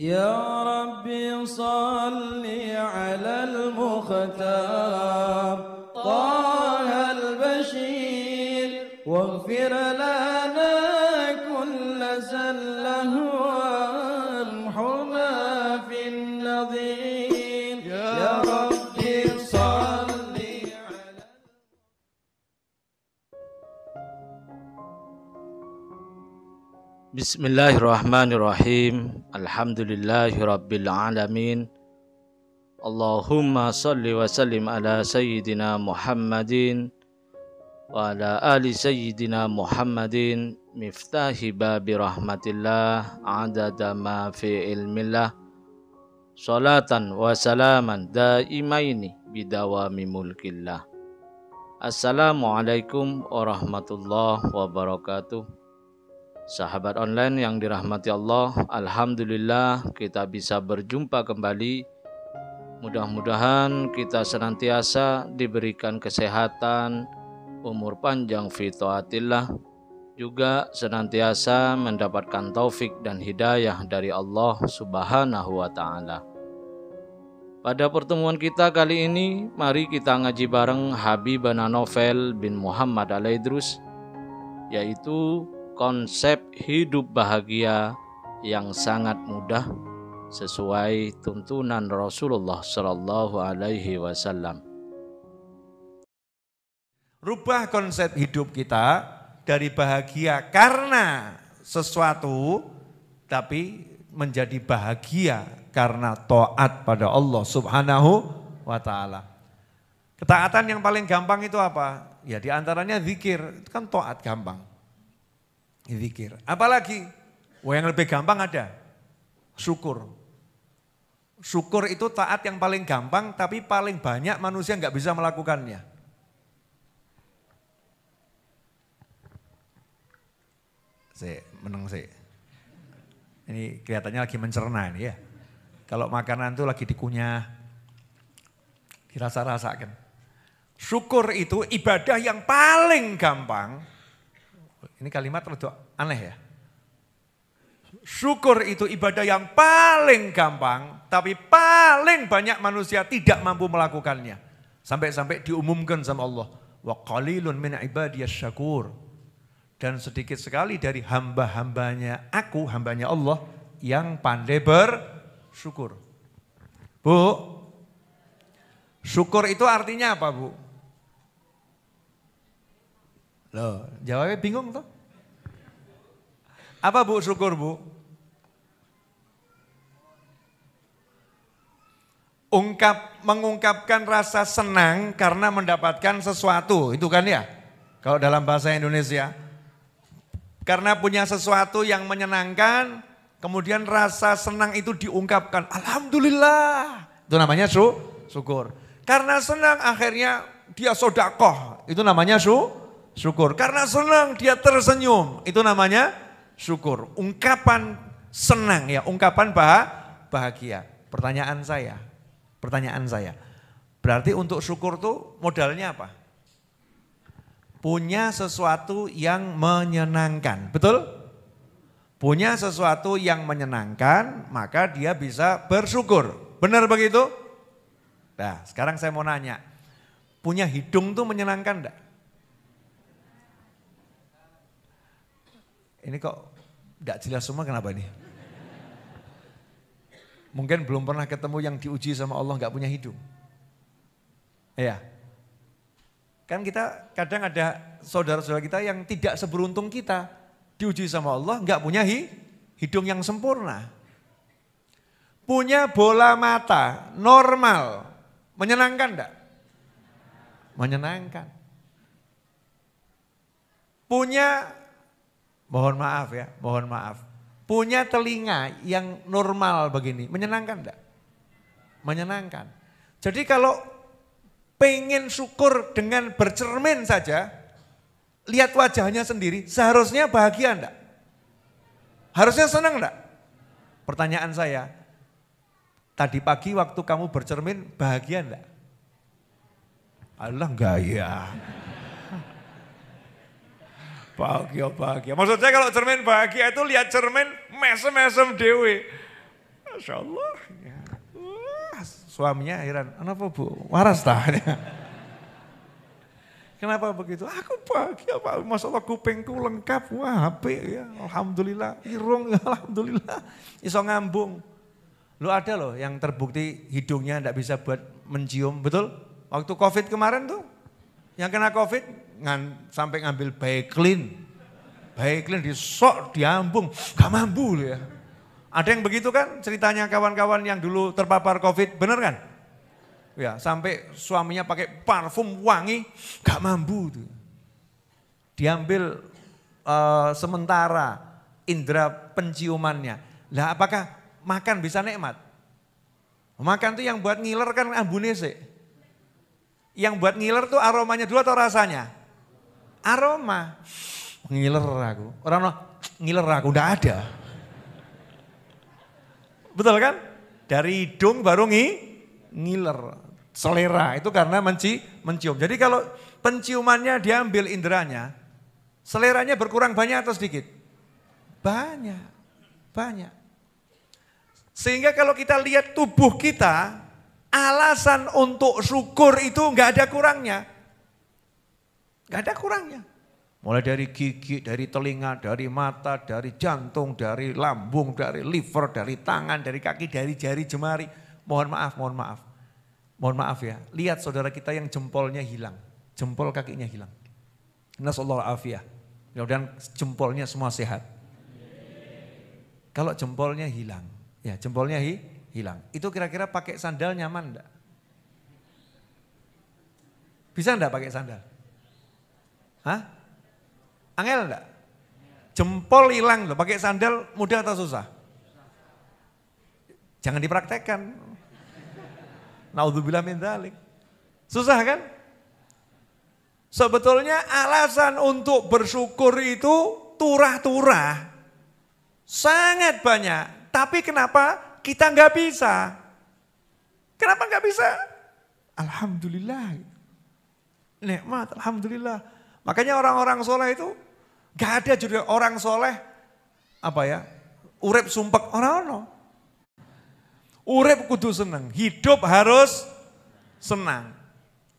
يا ربي صل على المختار طه البشير واغفر لنا كل زله وامحنا في النظير يا ربي صل على Bismillahirrahmanirrahim. Alhamdulillahirabbil alamin. Allahumma shalli wa sallim ala sayyidina Muhammadin wa ala ali sayyidina Muhammadin miftahi babi rahmatillah adada ma fi ilmillah salatan wa salaman daimaini bidawami mulkillah. Assalamualaikum warahmatullahi wabarakatuh. Sahabat online yang dirahmati Allah, alhamdulillah kita bisa berjumpa kembali. Mudah-mudahan kita senantiasa diberikan kesehatan, umur panjang fi taatillah, juga senantiasa mendapatkan taufik dan hidayah dari Allah Subhanahu wa taala. Pada pertemuan kita kali ini, mari kita ngaji bareng Habibana Novel bin Muhammad Al-Idrus, yaitu konsep hidup bahagia yang sangat mudah sesuai tuntunan Rasulullah Shallallahu Alaihi Wasallam. Rubah konsep hidup kita dari bahagia karena sesuatu, tapi menjadi bahagia karena taat pada Allah Subhanahu wa Ta'ala. Ketaatan yang paling gampang itu apa? Ya diantaranya zikir, itu kan taat gampang. Zikir. Apalagi, yang lebih gampang ada, syukur. Syukur itu taat yang paling gampang, tapi paling banyak manusia nggak bisa melakukannya. Meneng sih. Ini kelihatannya lagi mencerna ini ya. Kalau makanan itu lagi dikunyah, dirasa-rasakan. Syukur itu ibadah yang paling gampang. Ini kalimat rada aneh ya. Syukur itu ibadah yang paling gampang, tapi paling banyak manusia tidak mampu melakukannya. Sampai-sampai diumumkan sama Allah, wa qalilun min ibadiyas syakur. Dan sedikit sekali dari hamba-hambanya aku, hambanya Allah, yang pandai bersyukur. Bu, syukur itu artinya apa Bu? Loh, jawabnya bingung tuh. Apa Bu syukur Bu? Mengungkapkan rasa senang karena mendapatkan sesuatu, itu kan ya? Kalau dalam bahasa Indonesia. Karena punya sesuatu yang menyenangkan, kemudian rasa senang itu diungkapkan. Alhamdulillah, itu namanya syukur. Karena senang akhirnya dia sedekah, itu namanya syukur. Karena senang dia tersenyum, itu namanya syukur. Ungkapan senang ya, ungkapan bahagia. Pertanyaan saya, berarti untuk syukur tuh modalnya apa? Punya sesuatu yang menyenangkan, betul? Punya sesuatu yang menyenangkan, maka dia bisa bersyukur. Benar begitu? Nah, sekarang saya mau nanya, punya hidung tuh menyenangkan enggak? Ini kok enggak jelas semua, kenapa ini? Mungkin belum pernah ketemu yang diuji sama Allah enggak punya hidung. Iya. Kan kita kadang ada saudara-saudara kita yang tidak seberuntung kita. Diuji sama Allah enggak punya hidung yang sempurna. Punya bola mata normal, menyenangkan enggak? Menyenangkan. Punya, mohon maaf. Punya telinga yang normal begini, menyenangkan enggak? Menyenangkan. Jadi kalau pengen syukur dengan bercermin saja, lihat wajahnya sendiri, seharusnya bahagia enggak? Harusnya senang enggak? Pertanyaan saya, tadi pagi waktu kamu bercermin bahagia enggak? Allah gaya. Bahagia. Maksud saya kalau cermin bahagia itu lihat cermin mesem-mesem dewe. Masya Allah. Ya. Wah, suaminya heran, kenapa Bu? Waras tanya. Kenapa begitu? Aku bahagia Pak, Masya Allah kupingku lengkap, wah HP ya, Alhamdulillah, irung ya Alhamdulillah, iso ngambung. Lu ada loh yang terbukti hidungnya enggak bisa buat mencium, betul? Waktu COVID kemarin tuh, yang kena COVID sampai ngambil Baiklin disok, diambung, gak mampu loh ya. Ada yang begitu kan ceritanya kawan-kawan yang dulu terpapar COVID, bener kan? Ya, sampai suaminya pakai parfum wangi, gak mampu tuh. Diambil sementara indera penciumannya. Lah apakah makan bisa nikmat? Makan tuh yang buat ngiler kan ambune sih. Yang buat ngiler tuh aromanya dulu atau rasanya? Aroma. Ngiler aku. Orang ngiler aku enggak ada. Betul kan? Dari hidung baru ngiler, selera itu karena mencium. Jadi kalau penciumannya diambil inderanya, seleranya berkurang banyak atau sedikit? Banyak. Sehingga kalau kita lihat tubuh kita, alasan untuk syukur itu nggak ada kurangnya. Nggak ada kurangnya. Mulai dari gigi, dari telinga, dari mata, dari jantung, dari lambung, dari liver, dari tangan, dari kaki, dari jari jemari. Mohon maaf ya, lihat saudara kita yang jempolnya hilang, jempol kakinya hilang. Nasallahu afiyah. Mudah-mudahan jempolnya semua sehat. Kalau jempolnya hilang, ya jempolnya hilang. Itu kira-kira pakai sandal nyaman enggak? Bisa enggak pakai sandal? Hah? Angel enggak? Jempol hilang loh, pakai sandal mudah atau susah? Jangan dipraktekkan. Naudzubillah min dzalik. Susah kan? Sebetulnya alasan untuk bersyukur itu turah-turah. Sangat banyak. Tapi kenapa kita nggak bisa? Kenapa nggak bisa? Alhamdulillah. Nikmat, alhamdulillah. Makanya orang-orang soleh itu gak ada juga orang soleh urip sumpek orang-orang. Urip kudu senang, hidup harus senang.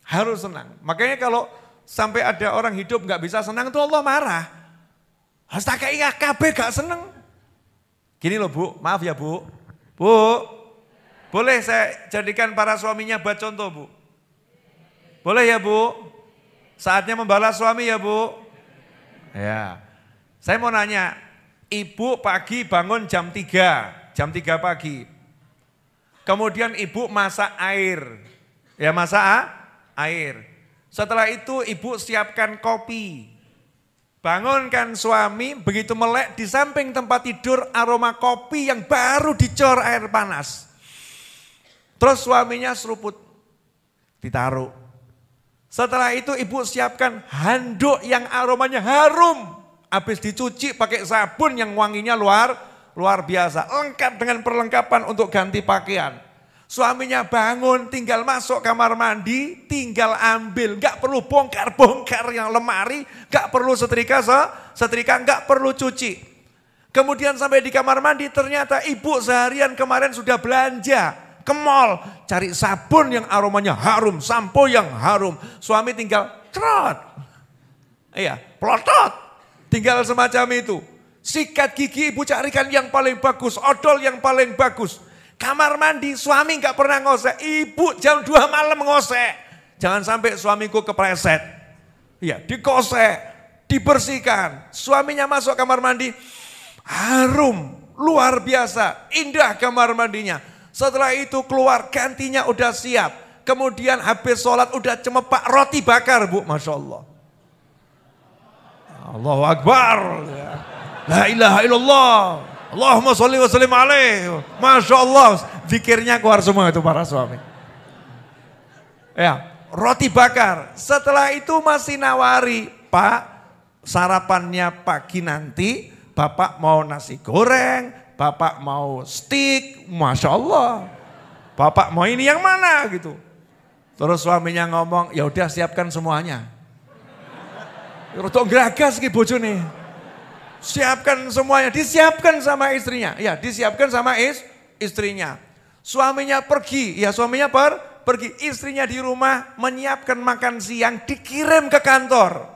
Harus senang. Makanya kalau sampai ada orang hidup gak bisa senang itu Allah marah. Harus tak kayak KB gak senang. Gini loh Bu, maaf ya Bu. Bu, boleh saya jadikan para suaminya buat contoh Bu? Boleh ya Bu? Saatnya membalas suami ya Bu. Ya. Saya mau nanya, ibu pagi bangun jam 3 pagi. Kemudian ibu masak air. Ya masak air. Setelah itu ibu siapkan kopi. Bangunkan suami, begitu melek di samping tempat tidur aroma kopi yang baru dicor air panas. Terus suaminya seruput, ditaruh. Setelah itu ibu siapkan handuk yang aromanya harum. Habis dicuci pakai sabun yang wanginya luar biasa. Lengkap dengan perlengkapan untuk ganti pakaian. Suaminya bangun tinggal masuk kamar mandi, tinggal ambil. Gak perlu bongkar-bongkar yang lemari, gak perlu setrika, gak perlu cuci. Kemudian sampai di kamar mandi ternyata ibu seharian kemarin sudah belanja. Ke mall, cari sabun yang aromanya harum, sampo yang harum. Suami tinggal plotot. Tinggal semacam itu. Sikat gigi ibu carikan yang paling bagus, odol yang paling bagus. Kamar mandi suami gak pernah ngosek, ibu jam 2 malam ngosek. Jangan sampai suamiku kepleset. Ya, dikosek, dibersihkan. Suaminya masuk kamar mandi, harum, luar biasa, indah kamar mandinya. Setelah itu keluar gantinya udah siap. Kemudian habis sholat udah cemepak roti bakar Bu. Masya Allah. Allahu Akbar. La ilaha illallah. Allahumma sholli wa sallim alaih. Masya Allah. Zikirnya keluar semua itu para suami. Ya, roti bakar. Setelah itu masih nawari. Pak, sarapannya pagi nanti. Bapak mau nasi goreng. Bapak mau steak, Masya Allah. Bapak mau ini yang mana gitu. Terus suaminya ngomong, ya udah siapkan semuanya. Rotok geragas ki bojone. Siapkan semuanya, disiapkan sama istrinya. Ya, disiapkan sama istrinya. Suaminya pergi, ya suaminya pergi. Istrinya di rumah menyiapkan makan siang, dikirim ke kantor.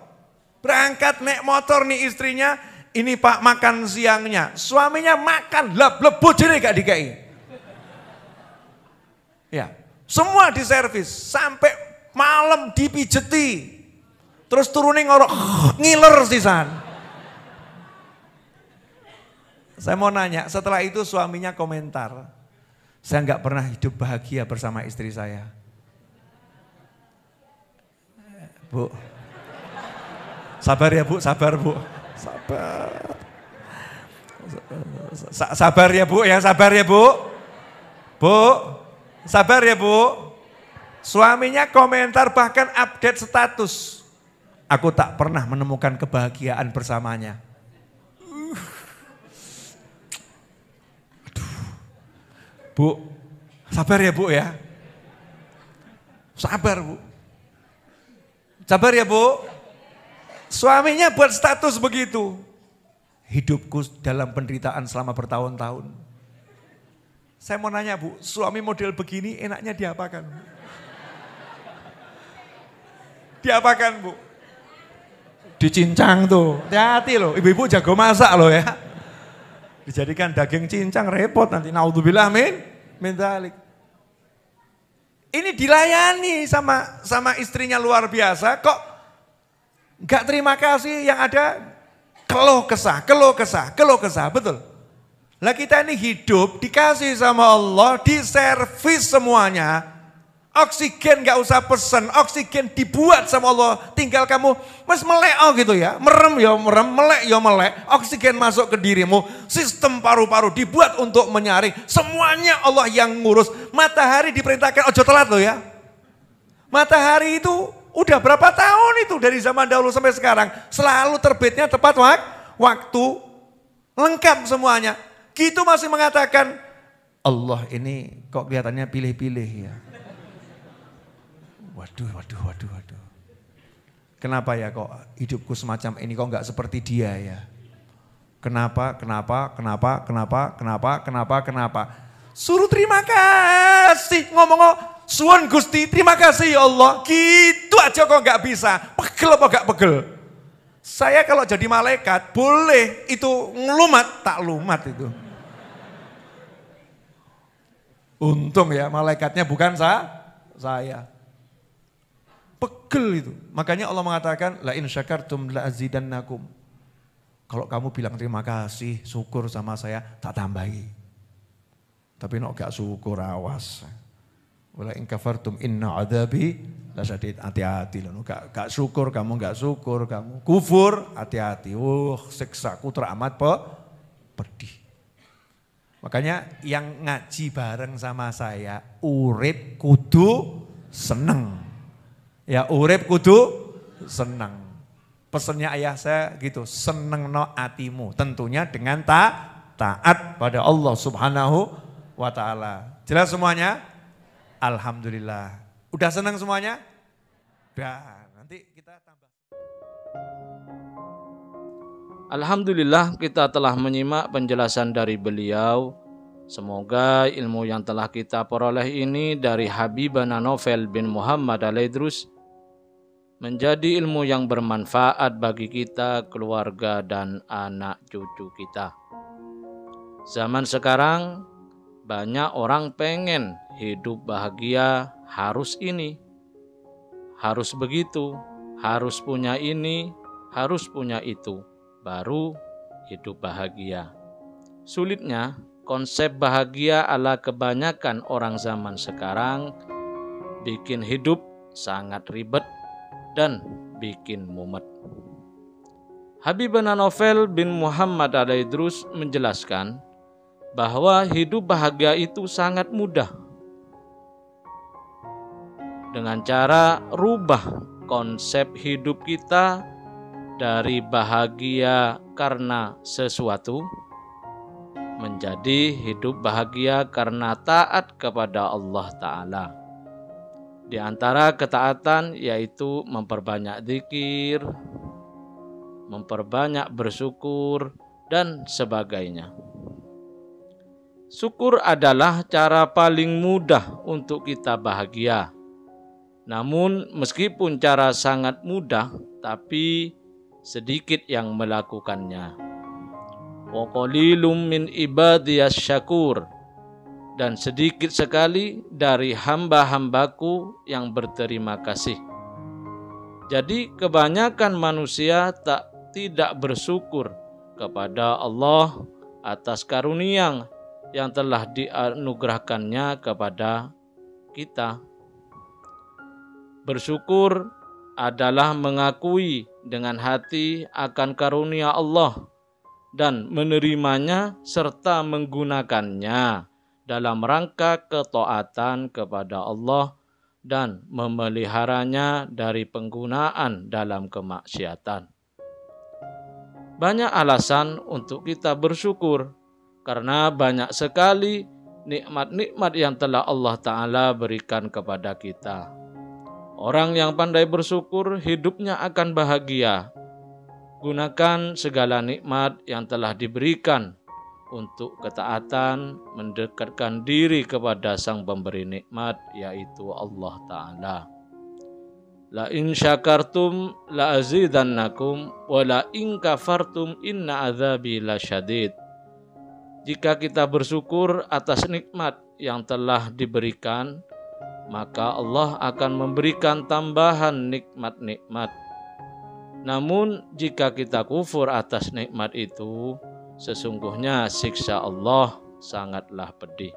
Berangkat naik motor nih istrinya, ini Pak makan siangnya. Suaminya makan, lebut jadi gak dikai. Ya, semua diservis, sampai malam dipijeti. Terus turunin ngorok, ngiler sisan. Saya mau nanya, setelah itu suaminya komentar, saya nggak pernah hidup bahagia bersama istri saya. Bu, sabar ya Bu, sabar Bu. Sabar. Sabar ya Bu, ya sabar ya Bu. Bu, sabar ya Bu. Suaminya komentar bahkan update status. Aku tak pernah menemukan kebahagiaan bersamanya. Aduh. Bu, sabar ya Bu ya. Sabar Bu. Sabar ya Bu. Suaminya buat status begitu. Hidupku dalam penderitaan selama bertahun-tahun. Saya mau nanya Bu, suami model begini enaknya diapakan? Diapakan Bu? Dicincang tuh, hati-hati loh, ibu-ibu jago masak loh ya. Dijadikan daging cincang repot nanti, naudzubillah min dzalik. Ini dilayani sama istrinya luar biasa, kok gak terima kasih, yang ada keluh kesah, betul. Lah kita ini hidup dikasih sama Allah, diservis semuanya. Oksigen gak usah pesen, oksigen dibuat sama Allah. Tinggal kamu mas melek gitu ya, merem ya merem, melek ya melek. Oksigen masuk ke dirimu, sistem paru-paru dibuat untuk menyaring. Semuanya Allah yang ngurus. Matahari diperintahkan ojo telat loh ya. Matahari itu udah berapa tahun itu dari zaman dahulu sampai sekarang. Selalu terbitnya tepat waktu, lengkap semuanya. Gitu masih mengatakan, Allah ini kok kelihatannya pilih-pilih ya. Waduh. Kenapa ya kok hidupku semacam ini, kok gak seperti dia ya? Kenapa? Suruh terima kasih, ngomong suwun Gusti, terima kasih ya Allah. Gitu aja kok gak bisa, pegel apa gak pegel? Saya kalau jadi malaikat boleh itu ngelumat, tak lumat itu. Untung ya malaikatnya bukan saya. Pegel itu. Makanya Allah mengatakan, la in syakartum la azidannakum. Kalau kamu bilang terima kasih, syukur sama saya, tak tambahi. Tapi nok gak syukur, awas. Wala in kafartum inna adabi la syadid, hati-hati loh. Gak syukur kamu, kufur, hati-hati. Siksaku teramat pedih. Makanya yang ngaji bareng sama saya, urip kudu seneng. Ya urip kudu seneng. Pesennya ayah saya gitu, seneng no atimu. Tentunya dengan taat pada Allah Subhanahu wa ta'ala. Jelas semuanya? Alhamdulillah. Udah seneng semuanya? Udah, nanti kita tambah. Alhamdulillah kita telah menyimak penjelasan dari beliau. Semoga ilmu yang telah kita peroleh ini dari Habibana Novel bin Muhammad Al-Idrus menjadi ilmu yang bermanfaat bagi kita, keluarga, dan anak cucu kita. Zaman sekarang banyak orang pengen hidup bahagia, harus ini, harus begitu, harus punya ini, harus punya itu, baru hidup bahagia. Sulitnya, konsep bahagia ala kebanyakan orang zaman sekarang bikin hidup sangat ribet dan bikin mumet. Habibana Novel bin Muhammad Al-Idrus menjelaskan bahwa hidup bahagia itu sangat mudah. Dengan cara rubah konsep hidup kita dari bahagia karena sesuatu menjadi hidup bahagia karena taat kepada Allah Ta'ala. Di antara ketaatan yaitu memperbanyak zikir, memperbanyak bersyukur, dan sebagainya. Syukur adalah cara paling mudah untuk kita bahagia. Namun meskipun cara sangat mudah, tapi sedikit yang melakukannya. Wa qalilum min ibadiyas syakur. Dan sedikit sekali dari hamba-hambaku yang berterima kasih. Jadi kebanyakan manusia tidak bersyukur kepada Allah atas karunia yang telah dianugerahkannya kepada kita. Bersyukur adalah mengakui dengan hati akan karunia Allah dan menerimanya serta menggunakannya dalam rangka ketaatan kepada Allah dan memeliharanya dari penggunaan dalam kemaksiatan. Banyak alasan untuk kita bersyukur karena banyak sekali nikmat-nikmat yang telah Allah Ta'ala berikan kepada kita. Orang yang pandai bersyukur hidupnya akan bahagia. Gunakan segala nikmat yang telah diberikan untuk ketaatan, mendekatkan diri kepada Sang Pemberi nikmat, yaitu Allah Ta'ala. La in syakartum la azidannakum wa la in kafartum inna azabi lasyadid. Jika kita bersyukur atas nikmat yang telah diberikan, maka Allah akan memberikan tambahan nikmat-nikmat. Namun jika kita kufur atas nikmat itu, sesungguhnya siksa Allah sangatlah pedih.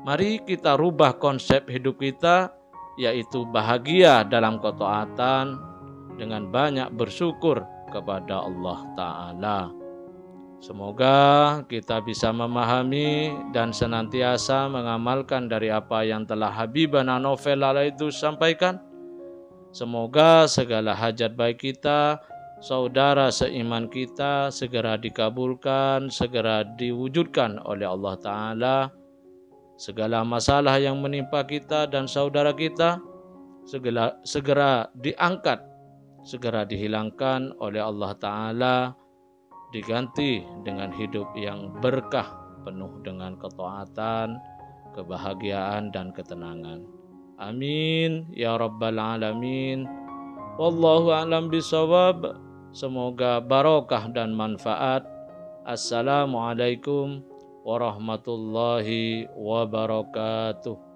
Mari kita rubah konsep hidup kita, yaitu bahagia dalam ketaatan dengan banyak bersyukur kepada Allah Ta'ala. Semoga kita bisa memahami dan senantiasa mengamalkan dari apa yang telah Habibana Novel Alaidrus sampaikan. Semoga segala hajat baik kita, saudara seiman kita segera dikabulkan, segera diwujudkan oleh Allah Ta'ala. Segala masalah yang menimpa kita dan saudara kita segera diangkat, segera dihilangkan oleh Allah Ta'ala, diganti dengan hidup yang berkah, penuh dengan ketaatan, kebahagiaan dan ketenangan. Amin ya rabbal alamin. Wallahu a'lam bishawab. Semoga barokah dan manfaat. Assalamualaikum warahmatullahi wabarakatuh.